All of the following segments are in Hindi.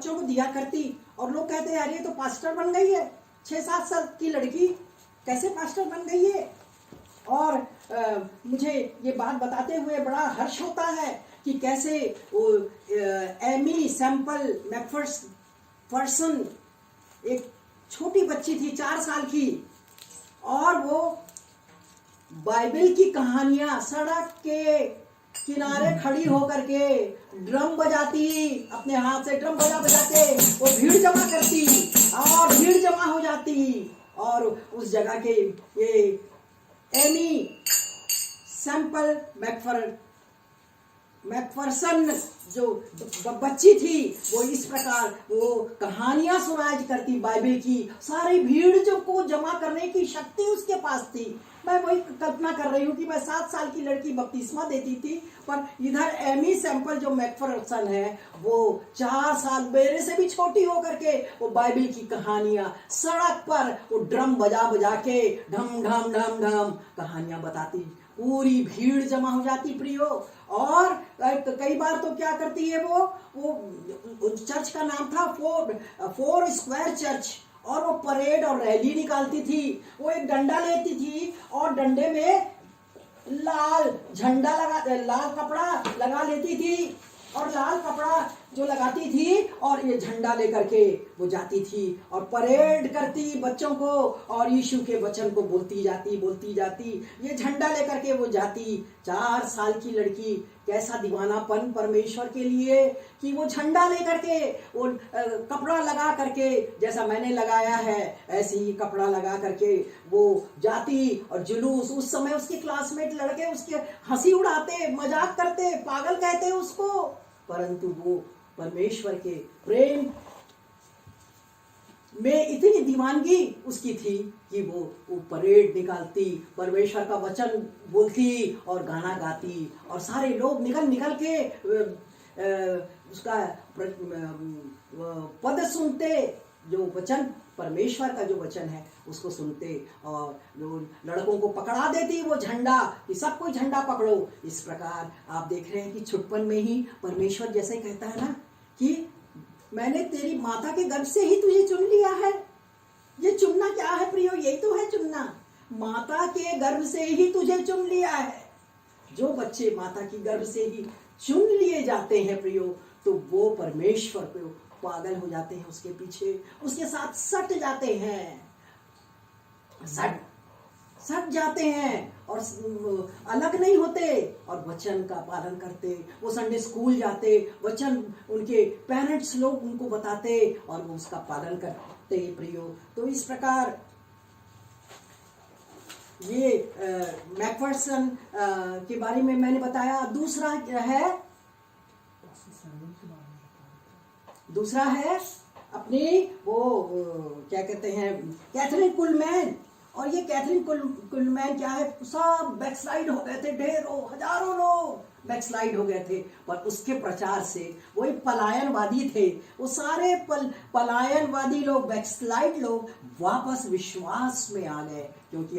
बच्चों को दिया करती, और लोग कहते यार ये तो पास्टर बन गई है, 6-7 साल की लड़की कैसे पास्टर बन गई है। और मुझे ये बात बताते हुए बड़ा हर्ष होता है कि कैसे वो एमी सैम्पल मैकफरसन, एक छोटी बच्ची थी 4 साल की, और वो बाइबल की कहानियां सड़क के किनारे खड़ी होकर के ड्रम बजाती, अपने हाथ से ड्रम बजा बजा के वो भीड़ जमा करती, और भीड़ जमा हो जाती, और उस जगह के ये एमी सैम्पल मैकफरसन जो बच्ची थी, वो इस प्रकार वो कहानियां सुनाया करती बाइबल की, सारी भीड़ जो को जमा करने की शक्ति उसके पास थी। मैं वही कल्पना कर रही हूँ कि मैं 7 साल की लड़की बपतिस्मा देती थी, पर इधर एमी सैम्पल जो मैकफरसन है वो 4 साल मेरे से भी छोटी होकर के वो बाइबल की कहानियां सड़क पर वो ड्रम बजा बजा के ढम ढम ढम ढम कहानियां बताती, पूरी भीड़ जमा हो जाती प्रियो। और कई बार तो क्या करती है वो चर्च का नाम था फोर स्क्वायर चर्च, और वो परेड और रैली निकालती थी। वो एक डंडा लेती थी और डंडे में लाल कपड़ा लगा लेती थी, और लाल कपड़ा जो लगाती थी और ये झंडा लेकर के वो जाती थी और परेड करती बच्चों को, और यीशु के वचन को बोलती जाती, ये झंडा लेकर के वो जाती। 4 साल की लड़की, कैसा दीवानापन परमेश्वर के लिए कि वो झंडा लेकर के, वो कपड़ा लगा करके, जैसा मैंने लगाया है ऐसे ही कपड़ा लगा करके वो जाती, और जुलूस, उस समय उसके क्लासमेट लड़के उसके हंसी उड़ाते, मजाक करते, पागल कहते उसको, परंतु वो परमेश्वर के प्रेम में इतनी दीवानगी उसकी थी कि वो परेड निकालती, परमेश्वर का वचन बोलती और गाना गाती, और सारे लोग निकल के उसका पद सुनते, जो वचन परमेश्वर का जो वचन है उसको सुनते, और जो लड़कों को पकड़ा देती वो झंडा कि सब कोई झंडा पकड़ो। इस प्रकार आप देख रहे हैं कि छुटपन में ही परमेश्वर जैसे कहता है ना कि मैंने तेरी माता के गर्भ से ही तुझे चुन लिया है। ये चुनना क्या है प्रियो? यही तो है चुनना, माता के गर्भ से ही तुझे चुन लिया है। जो बच्चे माता की गर्भ से ही चुन लिए जाते हैं प्रियो, तो वो परमेश्वर पे पागल हो जाते हैं, उसके पीछे उसके साथ सट जाते हैं, सट जाते हैं और अलग नहीं होते, और वचन का पालन करते। वो संडे स्कूल जाते, वचन उनके पेरेंट्स लोग उनको बताते और वो उसका पालन करते प्रियो। तो इस प्रकार ये मैकफरसन के बारे में मैंने बताया। दूसरा है अपनी वो क्या कहते हैं, कैथरीन कुलमैन। और ये कैथरीन कुलमैन क्या है, सब बैकस्लाइड हो गए थे, ढेरों हजारों लोग बैकस्लाइड हो गए थे, पर उसके प्रचार से वही पलायनवादी थे, वो सारे पलायनवादी लोग, बैकस्लाइड लोग वापस विश्वास में आ गए, क्योंकि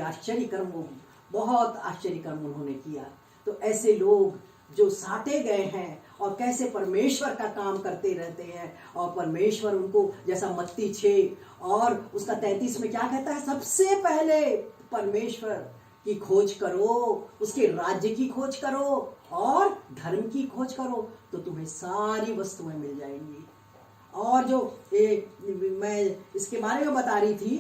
बहुत आश्चर्य कर्म उन्होंने किया। तो ऐसे लोग जो साटे गए हैं और कैसे परमेश्वर का काम करते रहते हैं, और परमेश्वर उनको, जैसा मत्ती 6 और उसका 33 में क्या कहता है, सबसे पहले परमेश्वर की खोज करो, उसके राज्य की खोज करो और धर्म की खोज करो, तो तुम्हें सारी वस्तुएं मिल जाएंगी। और जो मैं इसके बारे में बता रही थी,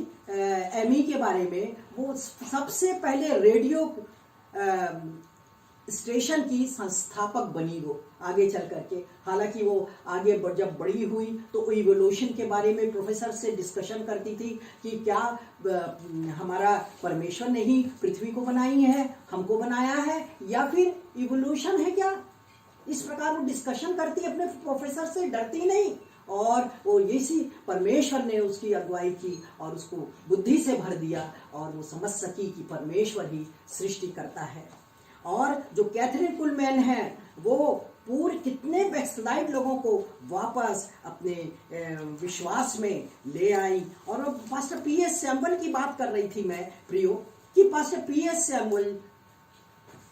एमी के बारे में, वो सबसे पहले रेडियो स्टेशन की संस्थापक बनी वो आगे चल करके। हालांकि वो आगे जब बड़ी हुई तो इवोल्यूशन के बारे में प्रोफेसर से डिस्कशन करती थी कि क्या हमारा परमेश्वर ने ही पृथ्वी को बनाई है, हमको बनाया है, या फिर इवोल्यूशन है क्या। इस प्रकार वो डिस्कशन करती अपने प्रोफेसर से, डरती नहीं, और वो इसी परमेश्वर ने उसकी अगुवाई की और उसको बुद्धि से भर दिया, और वो समझ सकी कि परमेश्वर ही सृष्टि करता है। और जो कैथरीन कुलमैन है, वो पूरे कितने बैकस्लाइड लोगों को वापस अपने विश्वास में ले आई। और पास्टर पीएस सैमुअल की बात कर रही थी मैं प्रियो, कि पास्टर पीएस सैमुअल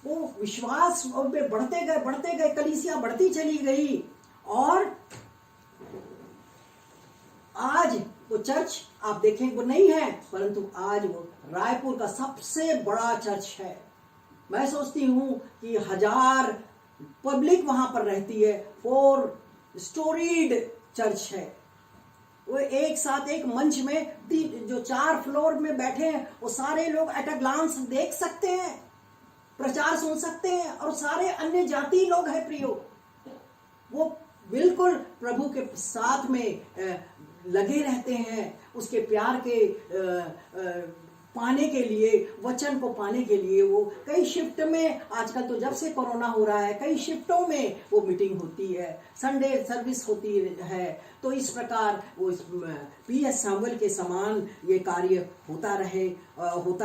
वो विश्वास में बढ़ते गए, कलीसिया बढ़ती चली गई, और चर्च आप देखें वो नहीं है, परंतु आज वो रायपुर का सबसे बड़ा चर्च है। मैं सोचती हूँ कि 1000 पब्लिक वहां पर रहती है। 4 स्टोरीड चर्च है। वो एक साथ एक मंच में जो 4 फ्लोर में बैठे हैं वो सारे लोग एट अ ग्लांस देख सकते हैं, प्रचार सुन सकते हैं, और सारे अन्य जाति लोग हैं प्रियो। वो बिल्कुल प्रभु के साथ में लगे रहते हैं, उसके प्यार के पाने के लिए, वचन को पाने के लिए। वो कई शिफ्ट में, आजकल तो जब से कोरोना हो रहा है, कई शिफ्टों में वो मीटिंग होती है, संडे सर्विस होती है। तो इस प्रकार वो पीएस सामुएल के समान ये कार्य होता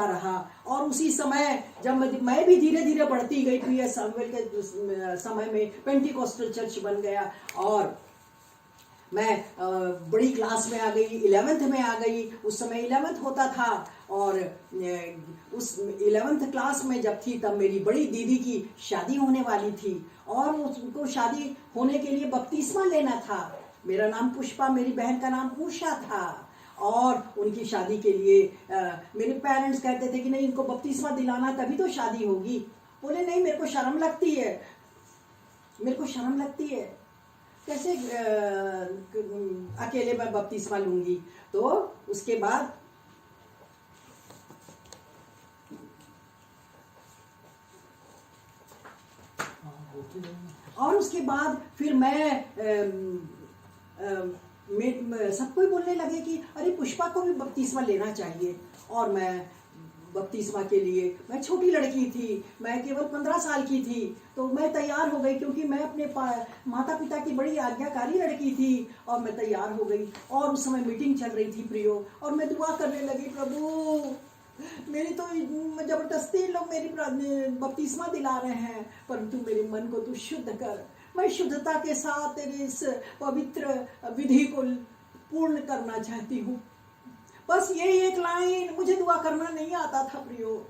रहा। और उसी समय जब मैं भी धीरे धीरे बढ़ती गई, पीएस सामुएल के समय में पेंटिकोस्टल चर्च बन गया, और मैं बड़ी क्लास में आ गई, 11th में आ गई। उस समय 11th होता था, और उस 11th क्लास में जब थी तब मेरी बड़ी दीदी की शादी होने वाली थी, और उसको शादी होने के लिए बपतिस्मा लेना था। मेरा नाम पुष्पा, मेरी बहन का नाम उषा था, और उनकी शादी के लिए मेरे पेरेंट्स कहते थे कि नहीं, इनको बपतिस्मा दिलाना तभी तो शादी होगी। बोले नहीं, मेरे को शर्म लगती है, मेरे को शर्म लगती है, कैसे अकेले मैं बपतिस्मा लूंगी। तो उसके बाद फिर मैं सब कोई बोलने लगे कि अरे पुष्पा को भी बपतिस्मा लेना चाहिए। और मैं बपतिस्मा के लिए, मैं छोटी लड़की थी, मैं केवल 15 साल की थी, तो मैं तैयार हो गई, क्योंकि मैं अपने माता पिता की बड़ी आज्ञाकारी लड़की थी। और मैं तैयार हो गई, और उस समय मीटिंग चल रही थी प्रियो, और मैं दुआ करने लगी, प्रभु मेरी तो जबरदस्ती लोग मेरी बपतिस्मा दिला रहे हैं, परंतु मेरे मन को तू शुद्ध कर। मैं शुद्धता के साथ तेरे इस पवित्र विधि को पूर्ण करना चाहती हूँ। बस यही एक लाइन, मुझे दुआ करना नहीं आता था प्रियो,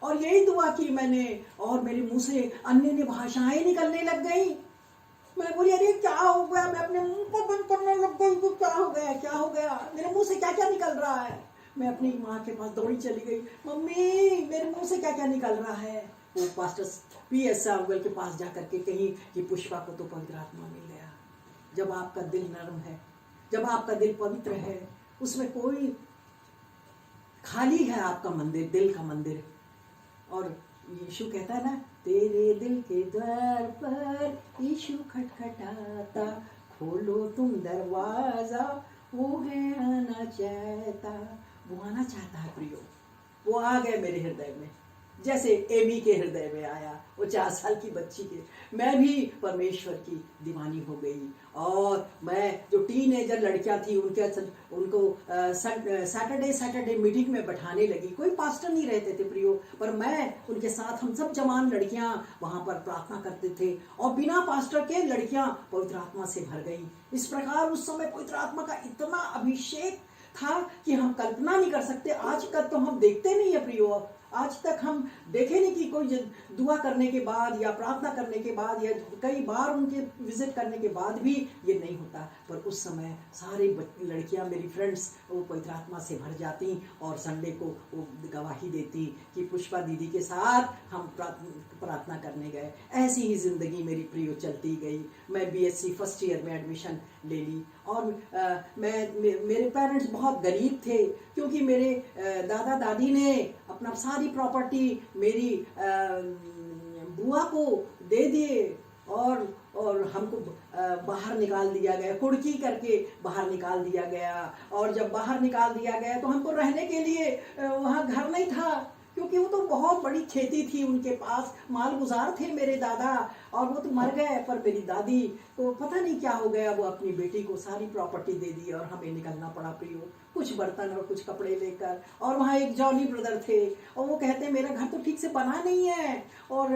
और यही दुआ की मैंने, और मेरे मुंह से अन्य भाषाएं निकलने लग गई। मैं बोली अरे क्या हो गया, मैं अपने मुंह को बंद करने लग गई, तो क्या हो गया, क्या हो गया, मेरे मुंह से क्या क्या निकल रहा है। मैं अपनी माँ के पास दौड़ी चली गई, मम्मी मेरे मुंह से क्या क्या निकल रहा है। वो पास्टर पीएस सामुएल के पास जाकर के कहीं कि पुष्पा को तो पवित्र आत्मा मिल गया। जब आपका दिल नरम है, जब आपका दिल पवित्र है, उसमें कोई खाली है आपका मंदिर, दिल का मंदिर। और यीशु कहता है ना, तेरे दिल के द्वार पर यीशु खटखटाता, खोलो तुम दरवाजा, वो है आना चाहता। वो आना चाहता है प्रियो। वो आ गए मेरे हृदय में, जैसे एमी के हृदय में आया, वो 4 साल की बच्ची के। मैं भी परमेश्वर की दीवानी हो गई। और मैं जो टीनेजर लड़कियां थी उनको सैटरडे मीटिंग में बैठाने लगी। कोई पास्टर नहीं रहते थे प्रियो, पर मैं उनके साथ, हम सब जवान लड़कियां वहां पर प्रार्थना करते थे, और बिना पास्टर के लड़कियां पवित्र आत्मा से भर गई। इस प्रकार उस समय पवित्र आत्मा का इतना अभिषेक था कि हम कल्पना नहीं कर सकते। आजकल तो हम देखते नहीं है प्रियो, आज तक हम देखे नहीं कि कोई दुआ करने के बाद या प्रार्थना करने के बाद या कई बार उनके विजिट करने के बाद भी ये नहीं होता। पर उस समय सारी लड़कियां, मेरी फ्रेंड्स, वो पवित्र आत्मा से भर जाती, और संडे को वो गवाही देती कि पुष्पा दीदी के साथ हम प्रार्थना करने गए। ऐसी ही जिंदगी मेरी प्रियो चलती गई। मैं बीएससी फर्स्ट ईयर में एडमिशन ले ली। और मेरे पेरेंट्स बहुत गरीब थे, क्योंकि मेरे दादा दादी ने अपना सारी प्रॉपर्टी मेरी बुआ को दे दिए, और हमको बाहर निकाल दिया गया, कुड़की करके बाहर निकाल दिया गया। और जब बाहर निकाल दिया गया तो हमको रहने के लिए वहाँ घर नहीं था, क्योंकि वो तो बहुत बड़ी खेती थी, उनके पास मालगुजार थे मेरे दादा, और वो तो मर गए। पर मेरी दादी को पता नहीं क्या हो गया, वो अपनी बेटी को सारी प्रॉपर्टी दे दी, और हमें निकलना पड़ा प्रियो, कुछ बर्तन और कुछ कपड़े लेकर। और वहाँ एक जॉनी ब्रदर थे, और वो कहते मेरा घर तो ठीक से बना नहीं है, और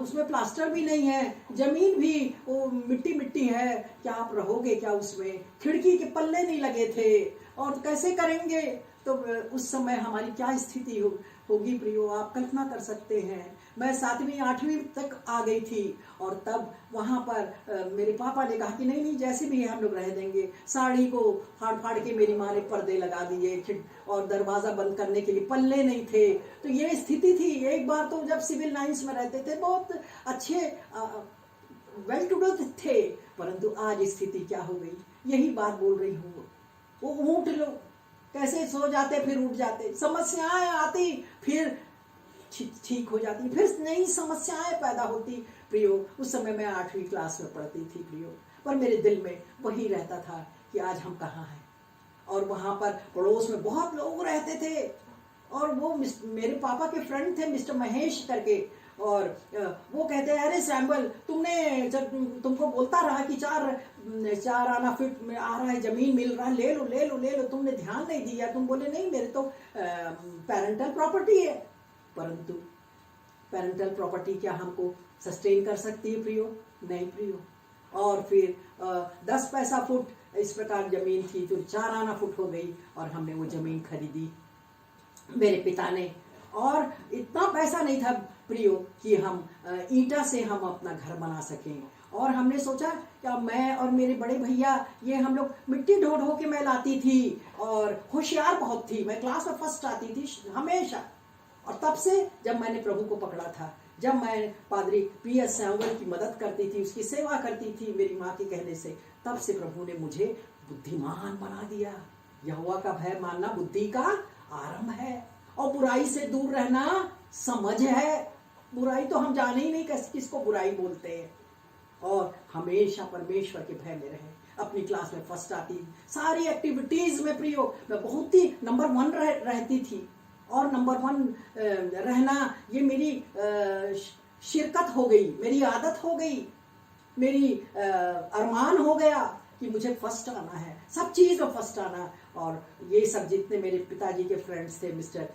उसमें प्लास्टर भी नहीं है, जमीन भी वो मिट्टी मिट्टी है, क्या आप रहोगे क्या उसमें, खिड़की के पल्ले नहीं लगे थे, और कैसे करेंगे। तो उस समय हमारी क्या स्थिति होगी प्रियो, आप कल्पना कर सकते हैं। मैं 7वीं 8वीं तक आ गई थी और तब वहाँ पर मेरे पापा ने कहा कि नहीं नहीं जैसे भी है हम लोग रह देंगे। साड़ी को फाड़ फाड़ के मेरी माँ ने पर्दे लगा दिए और दरवाज़ा बंद करने के लिए पल्ले नहीं थे। तो ये स्थिति थी। एक बार तो जब सिविल लाइंस में रहते थे बहुत अच्छे वेल टू डू थे, परंतु आज स्थिति क्या हो गई, यही बात बोल रही हूँ। वो ऊँट लो कैसे सो जाते फिर उठ जाते, समस्याएं आती फिर ठीक हो जाती, फिर नई समस्याएं पैदा होती प्रियो। उस समय मैं 8वीं क्लास में पढ़ती थी प्रियो, पर मेरे दिल में वही रहता था कि आज हम कहाँ हैं। और वहाँ पर पड़ोस में बहुत लोग रहते थे और वो मेरे पापा के फ्रेंड थे मिस्टर महेश करके, और वो कहते हैं अरे सैम्बल तुमने जब तुमको बोलता रहा कि चार आना फिट में आ रहा है, जमीन मिल रहा है, ले लो ले लो ले लो, तुमने ध्यान नहीं दिया, तुम बोले नहीं मेरे तो पेरेंटल प्रॉपर्टी है। परंतु पेरेंटल प्रॉपर्टी क्या हमको सस्टेन कर सकती है प्रियो? नहीं प्रियो। और फिर 10 पैसा फुट इस प्रकार जमीन थी तो 4 आना फुट हो गई और हमने वो जमीन खरीदी मेरे पिता ने। और इतना पैसा नहीं था प्रियो कि हम ईंटा से हम अपना घर बना सकें। और हमने सोचा क्या मैं और मेरे बड़े भैया ये हम लोग मिट्टी ढो ढो के मैं लाती थी और होशियार बहुत थी, मैं क्लास में फर्स्ट आती थी हमेशा। और तब से जब मैंने प्रभु को पकड़ा था, जब मैं पादरी पीएस सैमुअल की मदद करती थी, उसकी सेवा करती थी मेरी माँ के कहने से, तब से प्रभु ने मुझे बुद्धिमान बना दिया। यहोवा का भय मानना बुद्धि का आरंभ है और बुराई से दूर रहना समझ है। बुराई तो हम जाने ही नहीं किसको बुराई बोलते हैं। और हमेशा परमेश्वर के भय में रहे। अपनी क्लास में फर्स्ट आती, सारी एक्टिविटीज में प्रियो मैं बहुत ही नंबर 1 रहती थी। और नंबर 1 रहना ये मेरी शिरकत हो गई, मेरी आदत हो गई, मेरी अरमान हो गया कि मुझे फर्स्ट आना है, सब चीज़ में फर्स्ट आना। और ये सब जितने मेरे पिताजी के फ्रेंड्स थे, मिस्टर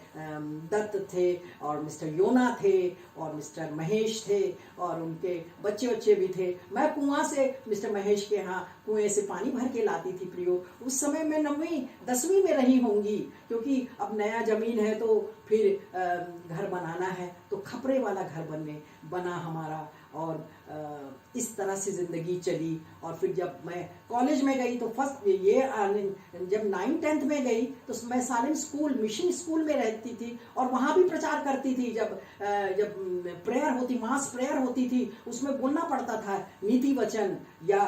दत्त थे और मिस्टर योना थे और मिस्टर महेश थे और उनके बच्चे भी थे। मैं कुआं से मिस्टर महेश के यहाँ कुएं से पानी भर के लाती थी प्रियो। उस समय मैं 9वीं 10वीं में रही होंगी, क्योंकि अब नया जमीन है तो फिर घर बनाना है, तो खपरे वाला घर बना हमारा। और इस तरह से ज़िंदगी चली। और फिर जब मैं कॉलेज में गई तो फर्स्ट ये जब 9th 10th में गई तो मैं सालिम स्कूल मिशन स्कूल में रहती थी और वहाँ भी प्रचार करती थी। जब प्रेयर होती, मास प्रेयर होती थी, उसमें बोलना पड़ता था नीति वचन या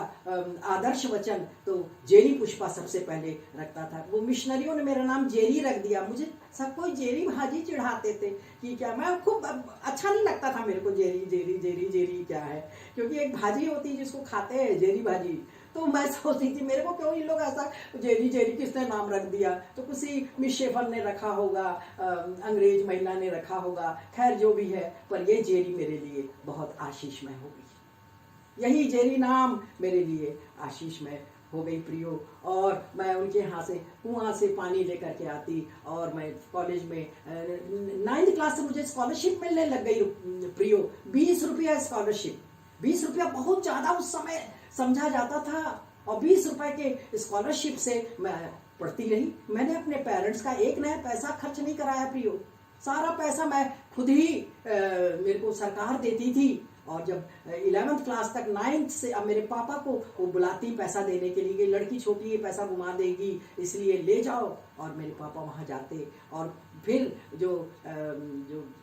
आदर्श वचन, तो जेरी पुष्पा सबसे पहले रखता था। वो मिशनरियों ने मेरा नाम जेरी रख दिया। मुझे सब कोई जेरी भाजी चिढ़ाते थे कि क्या, मैं खूब अच्छा नहीं लगता था मेरे को जेरी जेरी जेरी जेरी क्या है, क्योंकि एक भाजी होती है जिसको खाते हैं जेरी भाजी। तो मैं सोचती थी मेरे को क्यों इन लोग ऐसा जेरी जेरी किसने नाम रख दिया, तो किसी मिस शेफर ने रखा होगा, अंग्रेज महिला ने रखा होगा, खैर जो भी है, पर ये जेरी मेरे लिए बहुत आशीषमय हो गई। यही जेरी नाम मेरे लिए आशीषमय हो गई प्रियो। और मैं उनके यहाँ से कुआं से पानी लेकर के आती और मैं कॉलेज में 9th क्लास से मुझे स्कॉलरशिप मिलने लग गई प्रियो। 20 रुपया स्कॉलरशिप, 20 रुपया बहुत ज़्यादा उस समय समझा जाता था। और 20 रुपए के स्कॉलरशिप से मैं पढ़ती रही। मैंने अपने पेरेंट्स का एक नया पैसा खर्च नहीं कराया प्रियो, सारा पैसा मैं खुद ही मेरे को सरकार देती थी। और जब 11th क्लास तक 9th से अब मेरे पापा को वो बुलाती पैसा देने के लिए, लड़की छोटी है पैसा घुमा देगी इसलिए ले जाओ, और मेरे पापा वहाँ जाते। और फिर जो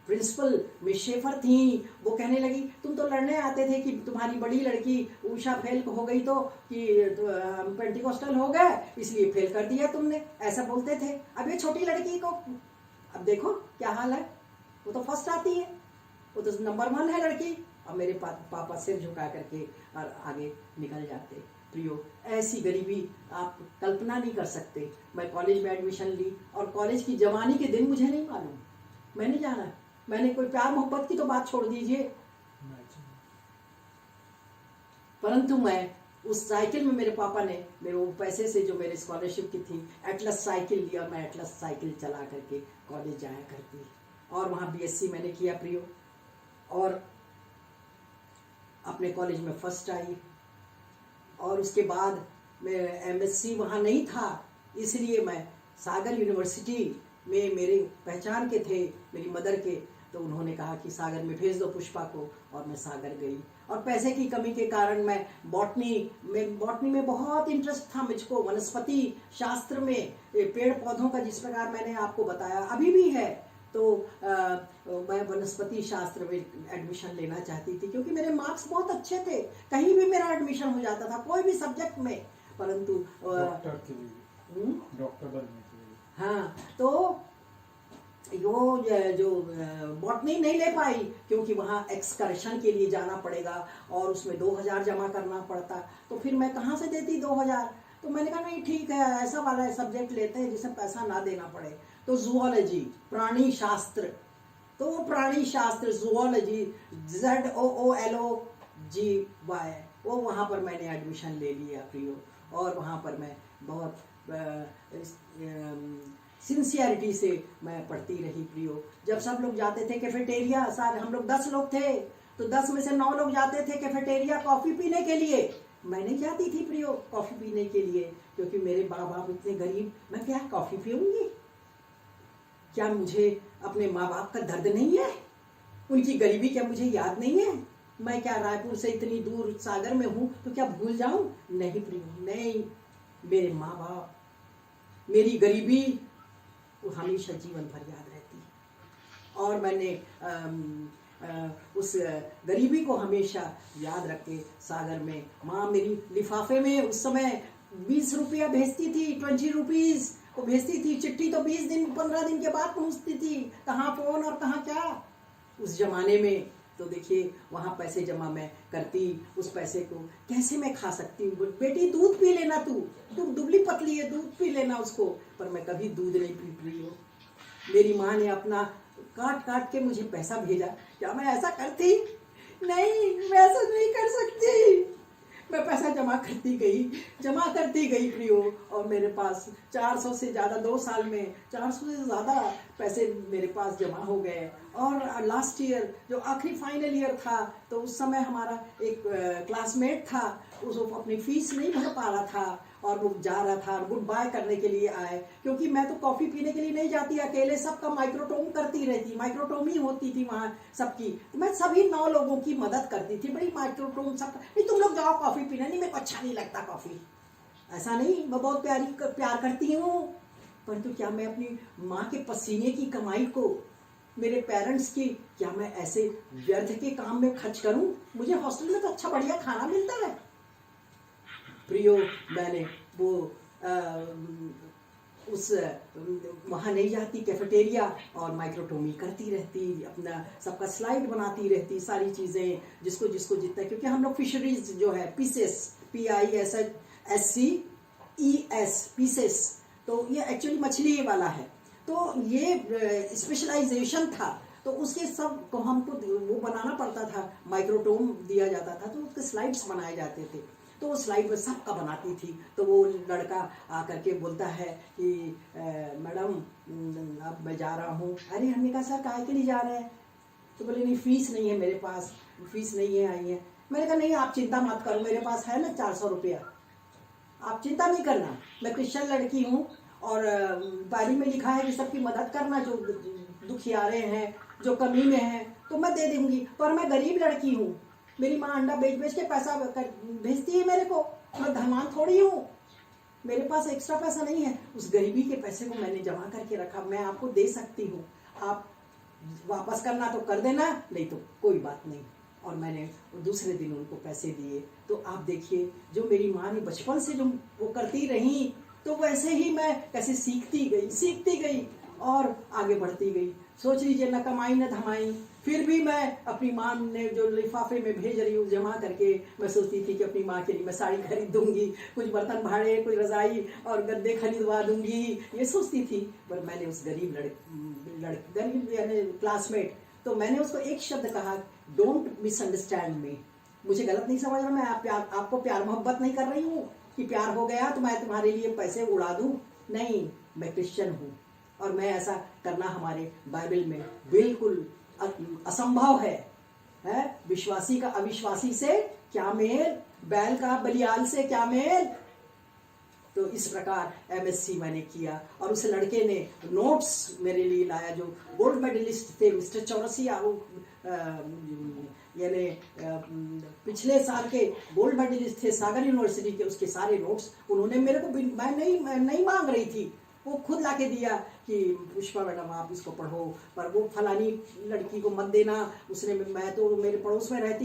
प्रिंसिपल मिस शेफर थी वो कहने लगी तुम तो लड़ने आते थे कि तुम्हारी बड़ी लड़की उषा फेल हो गई तो कि हम पेंटिकोस्टल हो गए इसलिए फेल कर दिया तुमने, ऐसा बोलते थे। अब ये छोटी लड़की को अब देखो क्या हाल है, वो तो फर्स्ट आती है, वो तो नंबर 1 है लड़की। और मेरे पापा सिर झुका करके और आगे निकल जाते प्रियो। ऐसी गरीबी आप कल्पना नहीं कर सकते। मैं कॉलेज में एडमिशन ली और कॉलेज की जवानी के दिन मुझे नहीं मालूम, मैंने जाना, मैंने कोई प्यार मोहब्बत की तो बात छोड़ दीजिए, परंतु मैं उस साइकिल में मेरे पापा ने मेरे वो पैसे से जो मेरे स्कॉलरशिप की थी एटलस साइकिल लिया, मैं एटलस साइकिल चला करके कॉलेज जाया करती। और वहाँ बीएससी मैंने किया प्रियो और अपने कॉलेज में फर्स्ट आई। और उसके बाद मैं एमएससी वहाँ नहीं था, इसलिए मैं सागर यूनिवर्सिटी में मेरे पहचान के थे, मेरी मदर के, तो उन्होंने कहा कि सागर में भेज दो पुष्पा को, और मैं सागर गई। और पैसे की कमी के कारण मैं बॉटनी में बहुत इंटरेस्ट था मुझको, वनस्पति शास्त्र में, पेड़ पौधों का, जिस प्रकार मैंने आपको बताया अभी भी है। तो मैं वनस्पति शास्त्र में एडमिशन लेना चाहती थी, क्योंकि मेरे मार्क्स बहुत अच्छे थे, कहीं भी मेरा एडमिशन हो जाता था, कोई भी सब्जेक्ट में। परंतु डॉक्टर बनने के लिए, हाँ, तो यो जो बॉटनी नहीं ले पाई, क्योंकि वहाँ एक्सकर्शन के लिए जाना पड़ेगा और उसमें 2000 जमा करना पड़ता, तो फिर मैं कहाँ से देती 2000। तो मैंने कहा नहीं ठीक है, ऐसा वाला सब्जेक्ट लेते हैं जिसे पैसा ना देना पड़े। तो जूलॉजी, प्राणी शास्त्र, तो प्राणी शास्त्र जूलॉजी, ZOOLOGY, वो वहाँ पर मैंने एडमिशन ले लिया प्रियो। और वहाँ पर मैं बहुत सिंसियरिटी से मैं पढ़ती रही प्रियो। जब सब लोग जाते थे कैफेटेरिया, सारे हम लोग 10 लोग थे, तो 10 में से 9 लोग जाते थे कैफेटेरिया कॉफ़ी पीने के लिए। मैं नहीं जाती थी प्रियो कॉफ़ी पीने के लिए, क्योंकि मेरे माँ बाप इतने गरीब, मैं क्या कॉफ़ी पीऊँगी? क्या मुझे अपने माँ बाप का दर्द नहीं है? उनकी गरीबी क्या मुझे याद नहीं है? मैं क्या रायपुर से इतनी दूर सागर में हूँ तो क्या भूल जाऊँ? नहीं प्रियो, नहीं। मेरे माँ बाप, मेरी गरीबी वो हमेशा जीवन भर याद रहती है। और मैंने उस गरीबी को हमेशा याद रख के सागर में, माँ मेरी लिफाफे में उस समय 20 रुपया भेजती थी, 20 रुपीज़ वो भेजती थी। चिट्ठी तो 20 दिन 15 दिन के बाद पहुँचती थी, कहाँ फ़ोन और कहाँ क्या उस जमाने में। तो देखिए वहाँ पैसे जमा मैं करती, उस पैसे को कैसे मैं खा सकती हूँ? बेटी दूध पी लेना, तू दुबली पतली है, दूध पी लेना उसको। पर मैं कभी दूध नहीं पी रही हूँ। मेरी माँ ने अपना काट काट के मुझे पैसा भेजा, क्या मैं ऐसा करती? नहीं, मैं ऐसा नहीं कर सकती। मैं पैसा जमा करती गई प्रियो, और मेरे पास 400 से ज़्यादा, 2 साल में 400 से ज़्यादा पैसे मेरे पास जमा हो गए। और लास्ट ईयर जो आखिरी फाइनल ईयर था, तो उस समय हमारा एक क्लासमेट था, उसको अपनी फीस नहीं भर पा रहा था, और वो जा रहा था गुड बाय करने के लिए आए, क्योंकि मैं तो कॉफ़ी पीने के लिए नहीं जाती अकेले, सबका माइक्रोटोम करती रहती, माइक्रोटोमी होती थी वहाँ सबकी। तो मैं सभी 9 लोगों की मदद करती थी, बड़ी माइक्रोटोम सबका। नहीं तुम लोग जाओ कॉफ़ी पीने, नहीं मेरे को अच्छा नहीं लगता कॉफ़ी, ऐसा नहीं, मैं बहुत प्यार करती हूँ। परंतु क्या मैं अपनी माँ के पसीने की कमाई को, मेरे पेरेंट्स की, क्या मैं ऐसे व्यर्थ के काम में खर्च करूँ? मुझे हॉस्टल में तो अच्छा बढ़िया खाना मिलता है प्रियो। मैंने वो उस वहाँ नहीं जाती कैफेटेरिया, और माइक्रोटोमी करती रहती, अपना सबका स्लाइड बनाती रहती, सारी चीज़ें जिसको जिसको जितना, क्योंकि हम लोग फिशरीज जो है पीसेस, PISSES पीसेस, तो ये एक्चुअली मछली वाला है। तो ये स्पेशलाइजेशन था, तो उसके सब को हमको वो बनाना पड़ता था, माइक्रोटोम दिया जाता था, तो उसके स्लाइड्स बनाए जाते थे। तो वो स्लाइड में सबका बनाती थी। तो वो लड़का आकर के बोलता है कि मैडम अब मैं जा रहा हूँ। अरे हमने कहा सर काहे के लिए जा रहे हैं? तो बोले नहीं फीस नहीं है मेरे पास, फीस नहीं है, आई है। मैंने कहा नहीं आप चिंता मत करो, मेरे पास है ना 400 रुपया, आप चिंता नहीं करना, मैं क्रिश्चियन लड़की हूँ, और बाइबल में लिखा है कि सबकी मदद करना, जो दुखियारे हैं, जो कमी में हैं, तो मैं दे दूँगी। पर मैं गरीब लड़की हूँ, मेरी माँ अंडा बेच के पैसा भेजती है मेरे को, मैं धनवान थोड़ी हूँ, मेरे पास एक्स्ट्रा पैसा नहीं है। उस गरीबी के पैसे को मैंने जमा करके रखा, मैं आपको दे सकती हूँ, आप वापस करना तो कर देना, नहीं तो कोई बात नहीं। और मैंने दूसरे दिन उनको पैसे दिए। तो आप देखिए जो मेरी माँ ने बचपन से जो वो करती रही, तो वैसे ही मैं कैसे सीखती गई और आगे बढ़ती गई। सोच लीजिए न कमाई न धमाई, फिर भी मैं अपनी माँ ने जो लिफाफे में भेज रही हूँ जमा करके, मैं सोचती थी कि अपनी माँ के लिए मैं साड़ी खरीद दूंगी, कुछ बर्तन भाड़े, कोई रजाई और गद्दे खरीदवा दूंगी, ये सोचती थी। पर मैंने उस गरीब यानी क्लासमेट, तो मैंने उसको एक शब्द कहा, डोंट मिसअंडरस्टैंड मी, मुझे गलत नहीं समझना, मैं आपको प्यार मोहब्बत नहीं कर रही हूँ कि प्यार हो गया तो मैं तुम्हारे लिए पैसे उड़ा दूँ, नहीं, मैं क्रिश्चियन हूँ, और मैं ऐसा करना हमारे बाइबल में बिल्कुल असंभव है? विश्वासी का अविश्वासी से क्या मेल, बैल का बलियाल से क्या मेल? तो इस प्रकार एमएससी मैंने किया। और उस लड़के ने नोट्स मेरे लिए लाया, जो गोल्ड मेडलिस्ट थे मिस्टर चौरसिया, वो यानी पिछले साल के गोल्ड मेडलिस्ट थे सागर यूनिवर्सिटी के, उसके सारे नोट्स उन्होंने मेरे को, मैं नहीं मांग रही थी, वो खुद लाके दिया कि पुष्पा मैडम आप इसको पढ़ो, पर वो फलानी लड़की को मत देना, उसने, मैं तो मेरे पड़ोस में रहती